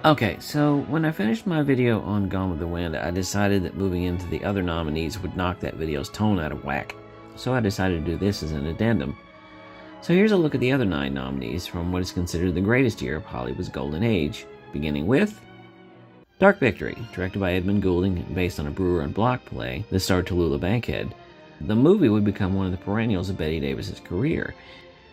Okay, so when I finished my video on Gone with the Wind, I decided that moving into the other nominees would knock that video's tone out of whack. So I decided to do this as an addendum. So here's a look at the other 9 nominees from what is considered the greatest year of Hollywood's golden age, beginning with Dark Victory, directed by Edmund Goulding and based on a Brewer and Block play that starred Tallulah Bankhead. The movie would become one of the perennials of Bette Davis's career.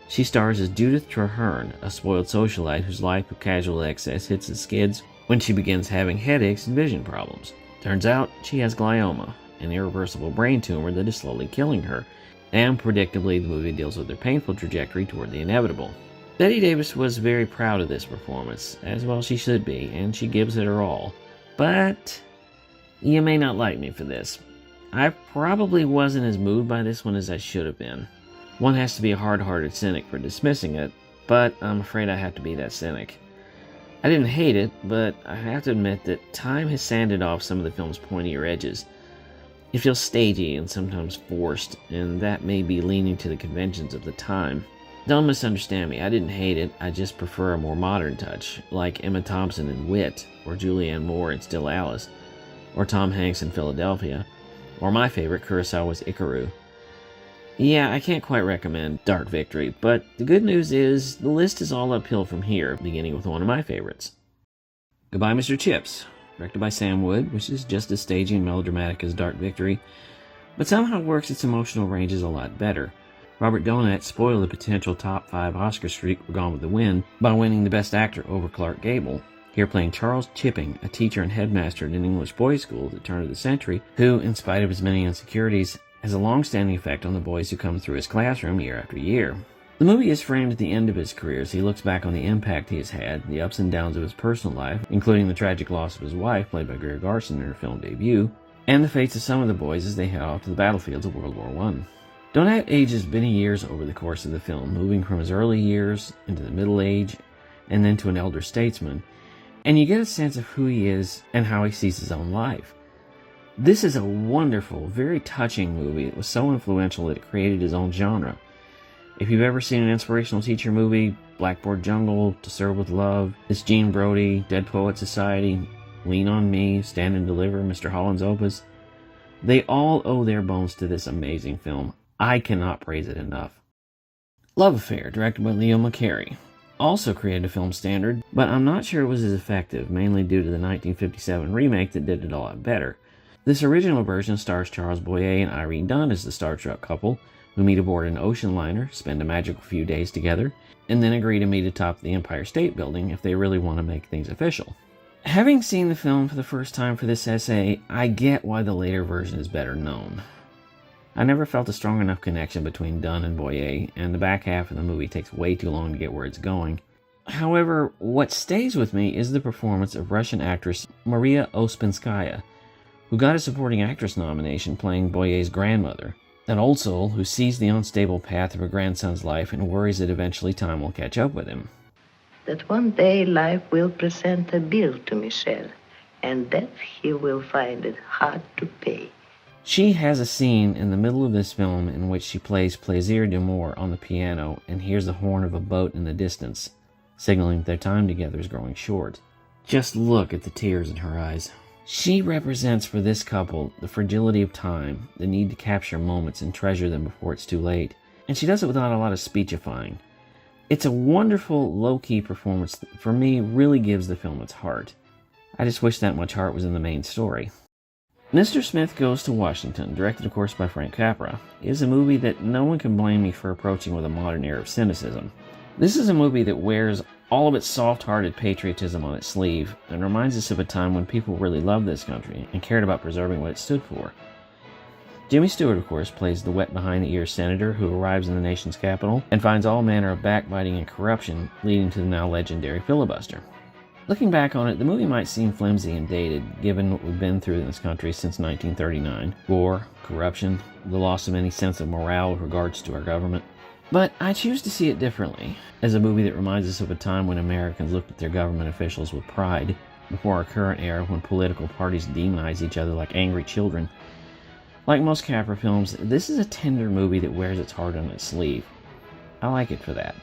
She stars as Judith Traherne, a spoiled socialite whose life of casual excess hits the skids when she begins having headaches and vision problems. Turns out she has glioma, an irreversible brain tumor that is slowly killing her, and predictably the movie deals with her painful trajectory toward the inevitable. Bette Davis was very proud of this performance, as well she should be, and she gives it her all. But you may not like me for this. I probably wasn't as moved by this one as I should have been. One has to be a hard-hearted cynic for dismissing it, but I'm afraid I have to be that cynic. I didn't hate it, but I have to admit that time has sanded off some of the film's pointier edges. It feels stagey and sometimes forced, and that may be leaning to the conventions of the time. Don't misunderstand me, I didn't hate it, I just prefer a more modern touch, like Emma Thompson in Wit, or Julianne Moore in Still Alice, or Tom Hanks in Philadelphia, or my favorite, Kurosawa's Ikaru. Yeah, I can't quite recommend Dark Victory, but the good news is the list is all uphill from here, beginning with one of my favorites. Goodbye, Mr. Chips, directed by Sam Wood, which is just as stagey and melodramatic as Dark Victory, but somehow works its emotional ranges a lot better. Robert Donat spoiled the potential top 5 Oscar streak for Gone with the Wind by winning the Best Actor over Clark Gable, here playing Charles Chipping, a teacher and headmaster at an English boys' school at the turn of the century, who, in spite of his many insecurities, has a long-standing effect on the boys who come through his classroom year after year. The movie is framed at the end of his career as he looks back on the impact he has had, the ups and downs of his personal life, including the tragic loss of his wife, played by Greer Garson in her film debut, and the fates of some of the boys as they head off to the battlefields of World War I. Donat ages many years over the course of the film, moving from his early years into the middle age and then to an elder statesman, and you get a sense of who he is and how he sees his own life. This is a wonderful, very touching movie that was so influential that it created his own genre. If you've ever seen an inspirational teacher movie, Blackboard Jungle, To Serve With Love, It's Gene Brody, Dead Poet Society, Lean on Me, Stand and Deliver, Mr. Holland's Opus, they all owe their bones to this amazing film. I cannot praise it enough. Love Affair, directed by Leo McCarey, also created a film standard, but I'm not sure it was as effective, mainly due to the 1957 remake that did it a lot better. This original version stars Charles Boyer and Irene Dunne as the Starstruck couple, who meet aboard an ocean liner, spend a magical few days together, and then agree to meet atop the Empire State Building if they really want to make things official. Having seen the film for the first time for this essay, I get why the later version is better known. I never felt a strong enough connection between Dunne and Boyer, and the back half of the movie takes way too long to get where it's going. However, what stays with me is the performance of Russian actress Maria Ospinskaya, who got a supporting actress nomination playing Boyer's grandmother, an old soul who sees the unstable path of her grandson's life and worries that eventually time will catch up with him. That one day life will present a bill to Michel, and that he will find it hard to pay. She has a scene in the middle of this film in which she plays Plaisir d'amour on the piano and hears the horn of a boat in the distance, signaling that their time together is growing short. Just look at the tears in her eyes. She represents for this couple the fragility of time, the need to capture moments and treasure them before it's too late, and she does it without a lot of speechifying. It's a wonderful, low-key performance that, for me, really gives the film its heart. I just wish that much heart was in the main story. Mr. Smith Goes to Washington, directed of course by Frank Capra, is a movie that no one can blame me for approaching with a modern air of cynicism. This is a movie that wears all of its soft-hearted patriotism on its sleeve and reminds us of a time when people really loved this country and cared about preserving what it stood for. Jimmy Stewart, of course, plays the wet behind-the-ears senator who arrives in the nation's capital and finds all manner of backbiting and corruption leading to the now legendary filibuster. Looking back on it, the movie might seem flimsy and dated, given what we've been through in this country since 1939. War, corruption, the loss of any sense of morale with regards to our government. But I choose to see it differently, as a movie that reminds us of a time when Americans looked at their government officials with pride, before our current era when political parties demonize each other like angry children. Like most Capra films, this is a tender movie that wears its heart on its sleeve. I like it for that.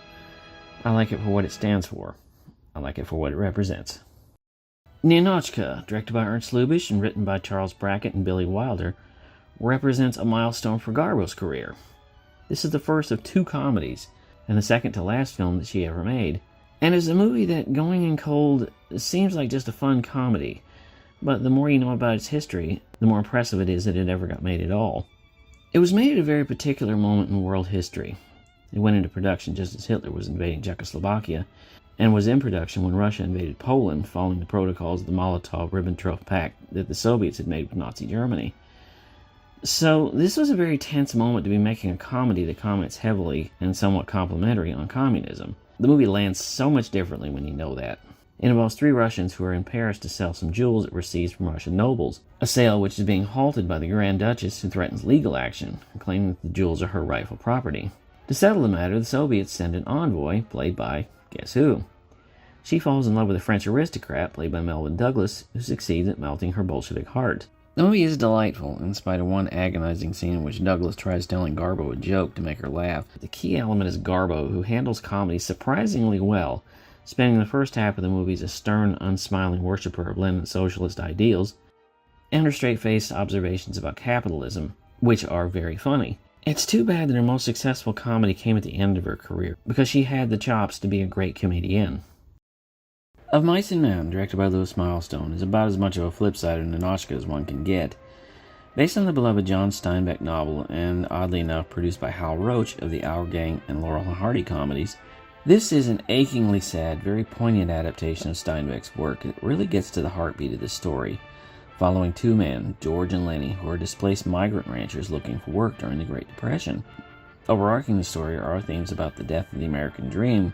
I like it for what it stands for. I like it for what it represents. Ninotchka, directed by Ernst Lubitsch and written by Charles Brackett and Billy Wilder, represents a milestone for Garbo's career. This is the first of 2 comedies, and the second to last film that she ever made, and is a movie that, going in cold, seems like just a fun comedy, but the more you know about its history, the more impressive it is that it ever got made at all. It was made at a very particular moment in world history. It went into production just as Hitler was invading Czechoslovakia, and was in production when Russia invaded Poland following the protocols of the Molotov-Ribbentrop Pact that the Soviets had made with Nazi Germany. So this was a very tense moment to be making a comedy that comments heavily and somewhat complimentary on communism. The movie lands so much differently when you know that. It involves 3 Russians who are in Paris to sell some jewels that were seized from Russian nobles, a sale which is being halted by the Grand Duchess, who threatens legal action, claiming that the jewels are her rightful property. To settle the matter, the Soviets send an envoy, played by, guess who? She falls in love with a French aristocrat, played by Melvyn Douglas, who succeeds at melting her Bolshevik heart. The movie is delightful, in spite of one agonizing scene in which Douglas tries telling Garbo a joke to make her laugh. The key element is Garbo, who handles comedy surprisingly well, spending the first half of the movie as a stern, unsmiling worshiper of Lenin's socialist ideals, and her straight-faced observations about capitalism, which are very funny. It's too bad that her most successful comedy came at the end of her career, because she had the chops to be a great comedienne. Of Mice and Men, directed by Louis Milestone, is about as much of a flip side of Ninotchka as one can get. Based on the beloved John Steinbeck novel, and oddly enough produced by Hal Roach of the Our Gang and Laurel and Hardy comedies, this is an achingly sad, very poignant adaptation of Steinbeck's work that really gets to the heartbeat of the story, following 2 men, George and Lenny, who are displaced migrant ranchers looking for work during the Great Depression. Overarching the story are themes about the death of the American dream,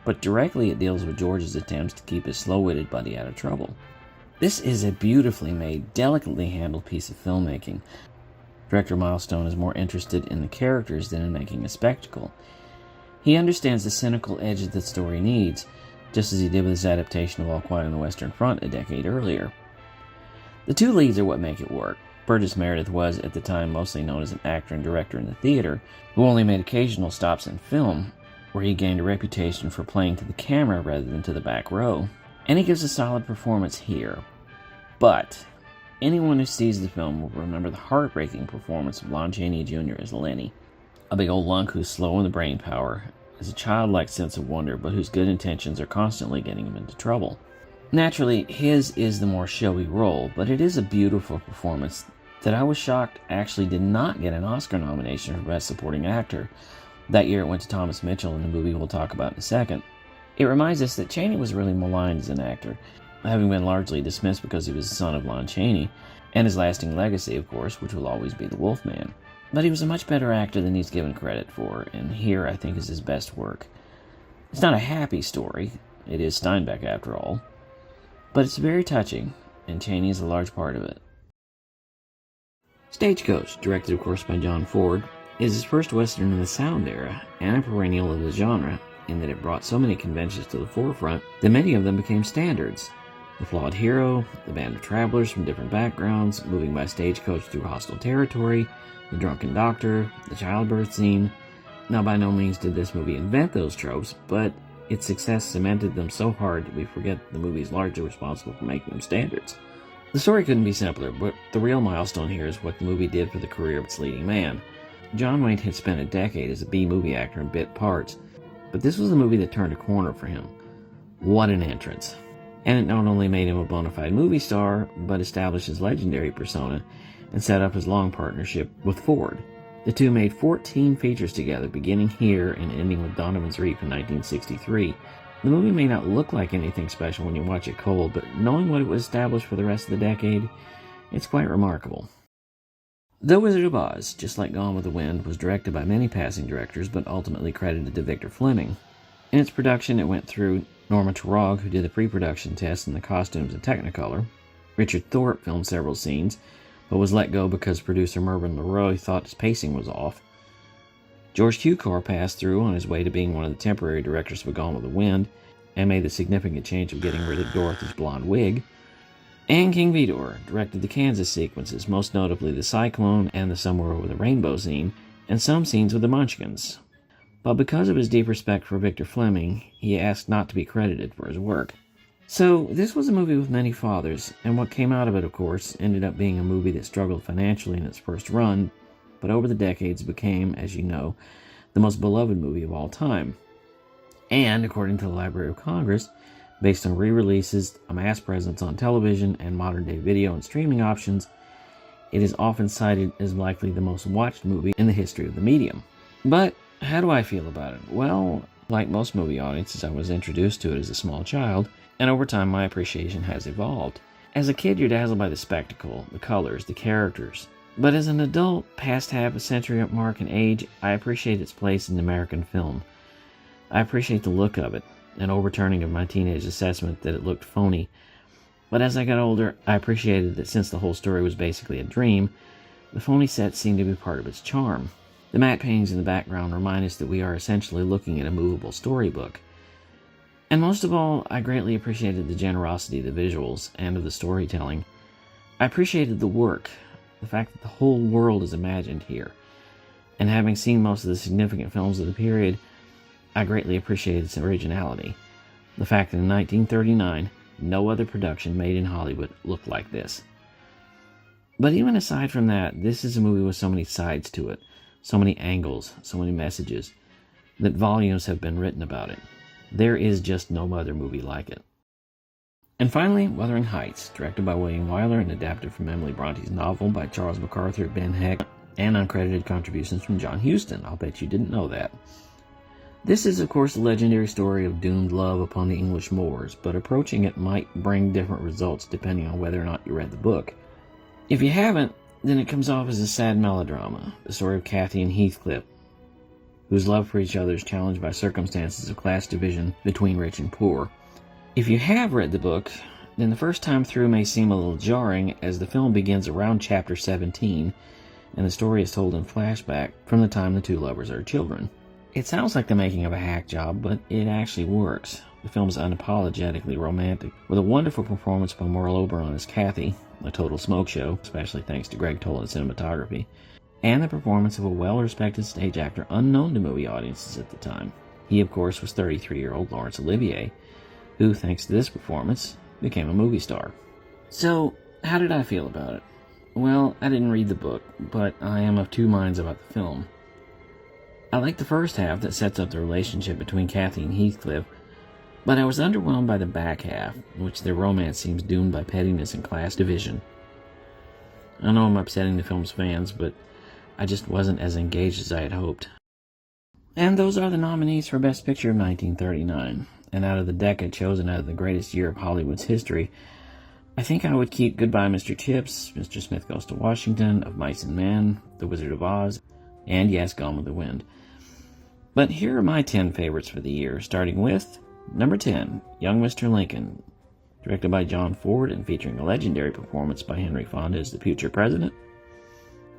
but directly it deals with George's attempts to keep his slow-witted buddy out of trouble. This is a beautifully made, delicately handled piece of filmmaking. Director Milestone is more interested in the characters than in making a spectacle. He understands the cynical edge that the story needs, just as he did with his adaptation of All Quiet on the Western Front a decade earlier. The 2 leads are what make it work. Burgess Meredith was, at the time, mostly known as an actor and director in the theater, who only made occasional stops in film, where he gained a reputation for playing to the camera rather than to the back row. And he gives a solid performance here. But anyone who sees the film will remember the heartbreaking performance of Lon Chaney Jr. as Lenny, a big old lunk who's slow in the brain power, has a childlike sense of wonder, but whose good intentions are constantly getting him into trouble. Naturally, his is the more showy role, but it is a beautiful performance that I was shocked actually did not get an Oscar nomination for Best Supporting Actor. That year it went to Thomas Mitchell in the movie we'll talk about in a second. It reminds us that Chaney was really maligned as an actor, having been largely dismissed because he was the son of Lon Chaney, and his lasting legacy, of course, which will always be the Wolfman. But he was a much better actor than he's given credit for, and here I think is his best work. It's not a happy story, it is Steinbeck after all, but it's very touching, and Chaney is a large part of it. Stagecoach, directed of course by John Ford, is his first Western in the sound era, and a perennial of the genre, in that it brought so many conventions to the forefront that many of them became standards. The flawed hero, the band of travelers from different backgrounds, moving by stagecoach through hostile territory, the drunken doctor, the childbirth scene. Now, by no means did this movie invent those tropes, but its success cemented them so hard that we forget the movie is largely responsible for making them standards. The story couldn't be simpler, but the real milestone here is what the movie did for the career of its leading man. John Wayne had spent a decade as a B-movie actor in bit parts, but this was the movie that turned a corner for him. What an entrance. And it not only made him a bona fide movie star, but established his legendary persona and set up his long partnership with Ford. The two made 14 features together, beginning here and ending with Donovan's Reap in 1963. The movie may not look like anything special when you watch it cold, but knowing what it would establish for the rest of the decade, it's quite remarkable. The Wizard of Oz, just like Gone with the Wind, was directed by many passing directors, but ultimately credited to Victor Fleming. In its production, it went through Norma Turog, who did the pre-production tests and the costumes in Technicolor. Richard Thorpe filmed several scenes, but was let go because producer Mervyn LeRoy thought his pacing was off. George Cukor passed through on his way to being one of the temporary directors for Gone with the Wind, and made the significant change of getting rid of Dorothy's blonde wig. And King Vidor directed the Kansas sequences, most notably the Cyclone and the Somewhere Over the Rainbow scene, and some scenes with the Munchkins. But because of his deep respect for Victor Fleming, he asked not to be credited for his work. So, this was a movie with many fathers, and what came out of it, of course, ended up being a movie that struggled financially in its first run, but over the decades became, as you know, the most beloved movie of all time. And, according to the Library of Congress, based on re-releases, a mass presence on television, and modern-day video and streaming options, it is often cited as likely the most watched movie in the history of the medium. But, how do I feel about it? Well, like most movie audiences, I was introduced to it as a small child, and over time my appreciation has evolved. As a kid, you're dazzled by the spectacle, the colors, the characters. But as an adult, past half a century mark in age, I appreciate its place in American film. I appreciate the look of it, an overturning of my teenage assessment that it looked phony. But as I got older, I appreciated that since the whole story was basically a dream, the phony set seemed to be part of its charm. The matte paintings in the background remind us that we are essentially looking at a movable storybook. And most of all, I greatly appreciated the generosity of the visuals and of the storytelling. I appreciated the work, the fact that the whole world is imagined here. And having seen most of the significant films of the period, I greatly appreciated its originality. The fact that in 1939, no other production made in Hollywood looked like this. But even aside from that, this is a movie with so many sides to it, so many angles, so many messages, that volumes have been written about it. There is just no other movie like it. And finally, Wuthering Heights, directed by William Wyler and adapted from Emily Bronte's novel by Charles MacArthur, Ben Heck, and uncredited contributions from John Huston. I'll bet you didn't know that. This is, of course, the legendary story of doomed love upon the English moors, but approaching it might bring different results depending on whether or not you read the book. If you haven't, then it comes off as a sad melodrama, the story of Cathy and Heathcliff, whose love for each other is challenged by circumstances of class division between rich and poor. If you have read the book, then the first time through may seem a little jarring, as the film begins around chapter 17, and the story is told in flashback from the time the two lovers are children. It sounds like the making of a hack job, but it actually works. The film is unapologetically romantic, with a wonderful performance by Maureen Oberon as Cathy, a total smoke show, especially thanks to Greg Toland's cinematography, and the performance of a well-respected stage actor unknown to movie audiences at the time. He, of course, was 33-year-old Laurence Olivier, who, thanks to this performance, became a movie star. So, how did I feel about it? Well, I didn't read the book, but I am of two minds about the film. I like the first half that sets up the relationship between Cathy and Heathcliff, but I was underwhelmed by the back half, in which their romance seems doomed by pettiness and class division. I know I'm upsetting the film's fans, but I just wasn't as engaged as I had hoped. And those are the nominees for Best Picture of 1939. And out of the decade chosen out of the greatest year of Hollywood's history, I think I would keep Goodbye, Mr. Chips, Mr. Smith Goes to Washington, Of Mice and Men, The Wizard of Oz, and yes, Gone with the Wind. But here are my 10 favorites for the year, starting with number 10, Young Mr. Lincoln, directed by John Ford and featuring a legendary performance by Henry Fonda as the future president.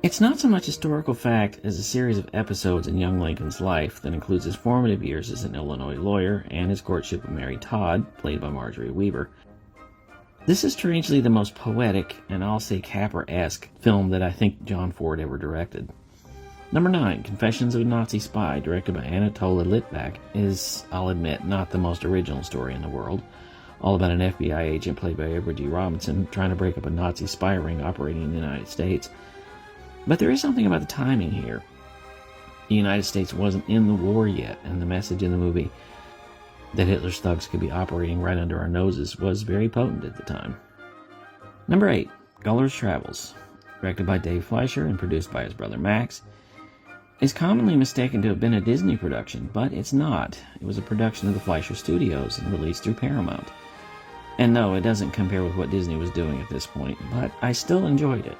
It's not so much historical fact as a series of episodes in young Lincoln's life that includes his formative years as an Illinois lawyer and his courtship of Mary Todd, played by Marjorie Weaver. This is strangely the most poetic, and I'll say Capper-esque, film that I think John Ford ever directed. Number 9, Confessions of a Nazi Spy, directed by Anatole Litvak, is, I'll admit, not the most original story in the world, all about an FBI agent played by Edward G. Robinson trying to break up a Nazi spy ring operating in the United States. But there is something about the timing here. The United States wasn't in the war yet, and the message in the movie that Hitler's thugs could be operating right under our noses was very potent at the time. Number 8, Gulliver's Travels, directed by Dave Fleischer and produced by his brother Max, is commonly mistaken to have been a Disney production, but it's not. It was a production of the Fleischer Studios and released through Paramount. And no, it doesn't compare with what Disney was doing at this point, but I still enjoyed it.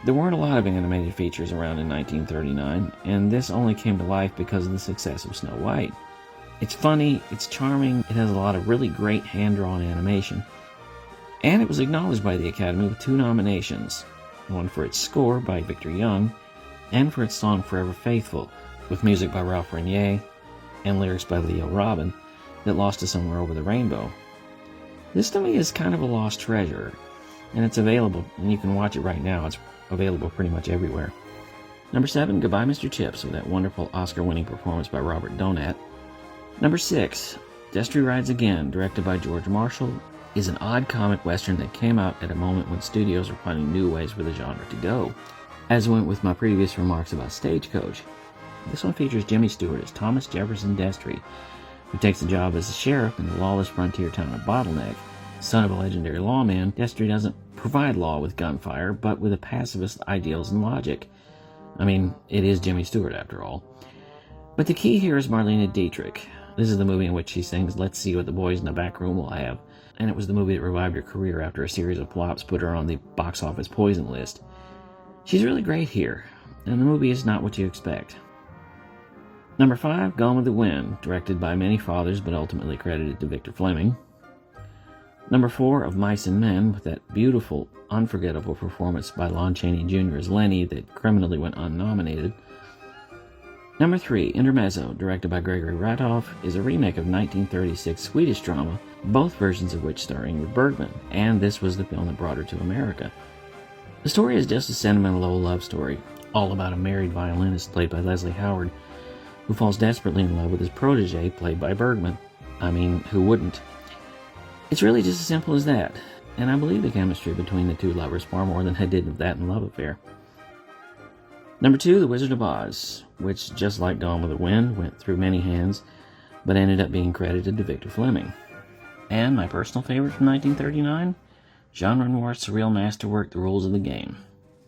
There weren't a lot of animated features around in 1939, and this only came to life because of the success of Snow White. It's funny, it's charming, it has a lot of really great hand-drawn animation, and it was acknowledged by the Academy with 2 nominations, one for its score by Victor Young, and for its song Forever Faithful, with music by Ralph Renier and lyrics by Leo Robin, that lost to Somewhere Over the Rainbow. This to me is kind of a lost treasure, and it's available, and you can watch it right now. It's available pretty much everywhere. Number 7, Goodbye, Mr. Chips, with that wonderful Oscar-winning performance by Robert Donat. Number 6, Destry Rides Again, directed by George Marshall, is an odd comic western that came out at a moment when studios were finding new ways for the genre to go. As went with my previous remarks about Stagecoach, this one features Jimmy Stewart as Thomas Jefferson Destry, who takes a job as a sheriff in the lawless frontier town of Bottleneck. Son of a legendary lawman, Destry doesn't provide law with gunfire, but with a pacifist ideals and logic. I mean, it is Jimmy Stewart after all. But the key here is Marlene Dietrich. This is the movie in which she sings "Let's See What the Boys in the Back Room Will Have," and it was the movie that revived her career after a series of flops put her on the box office poison list. She's really great here, and the movie is not what you expect. Number 5, Gone with the Wind, directed by many fathers but ultimately credited to Victor Fleming. Number 4, Of Mice and Men, with that beautiful, unforgettable performance by Lon Chaney Jr. as Lenny that criminally went unnominated. Number 3, Intermezzo, directed by Gregory Ratoff, is a remake of 1936 Swedish drama, both versions of which star Ingrid Bergman, and this was the film that brought her to America. The story is just a sentimental old love story, all about a married violinist played by Leslie Howard, who falls desperately in love with his protege played by Bergman. I mean, who wouldn't? It's really just as simple as that, and I believe the chemistry between the two lovers far more than I did of That and Love Affair. Number 2, The Wizard of Oz, which, just like Gone with the Wind, went through many hands, but ended up being credited to Victor Fleming. And my personal favorite from 1939, genre noir surreal masterwork The Rules of the Game,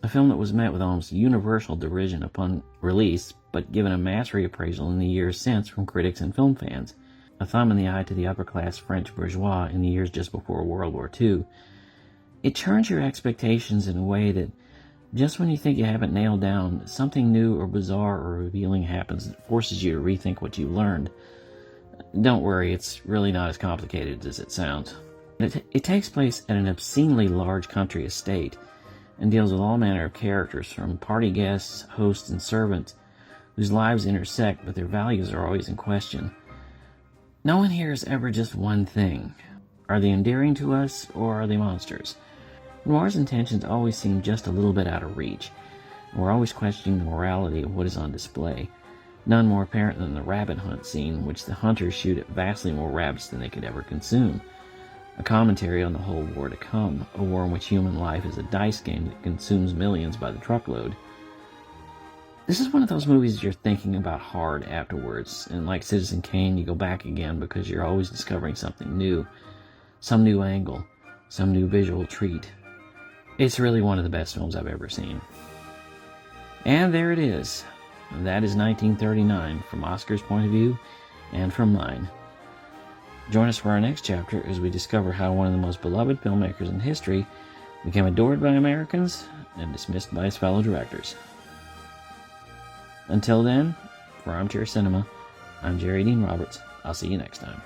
a film that was met with almost universal derision upon release, but given a mass reappraisal in the years since from critics and film fans, a thumb in the eye to the upper-class French bourgeois in the years just before World War II. It turns your expectations in a way that, just when you think you have it nailed down, something new or bizarre or revealing happens that forces you to rethink what you learned. Don't worry, it's really not as complicated as it sounds. It takes place at an obscenely large country estate and deals with all manner of characters, from party guests, hosts, and servants, whose lives intersect but their values are always in question. No one here is ever just one thing. Are they endearing to us, or are they monsters? Noir's intentions always seem just a little bit out of reach. We're always questioning the morality of what is on display. None more apparent than the rabbit hunt scene, in which the hunters shoot at vastly more rabbits than they could ever consume. A commentary on the whole war to come, a war in which human life is a dice game that consumes millions by the truckload. This is one of those movies that you're thinking about hard afterwards, and like Citizen Kane, you go back again because you're always discovering something new, some new angle, some new visual treat. It's really one of the best films I've ever seen. And there it is. That is 1939 from Oscar's point of view and from mine. Join us for our next chapter as we discover how one of the most beloved filmmakers in history became adored by Americans and dismissed by his fellow directors. Until then, for Armchair Cinema, I'm Jerry Dean Roberts. I'll see you next time.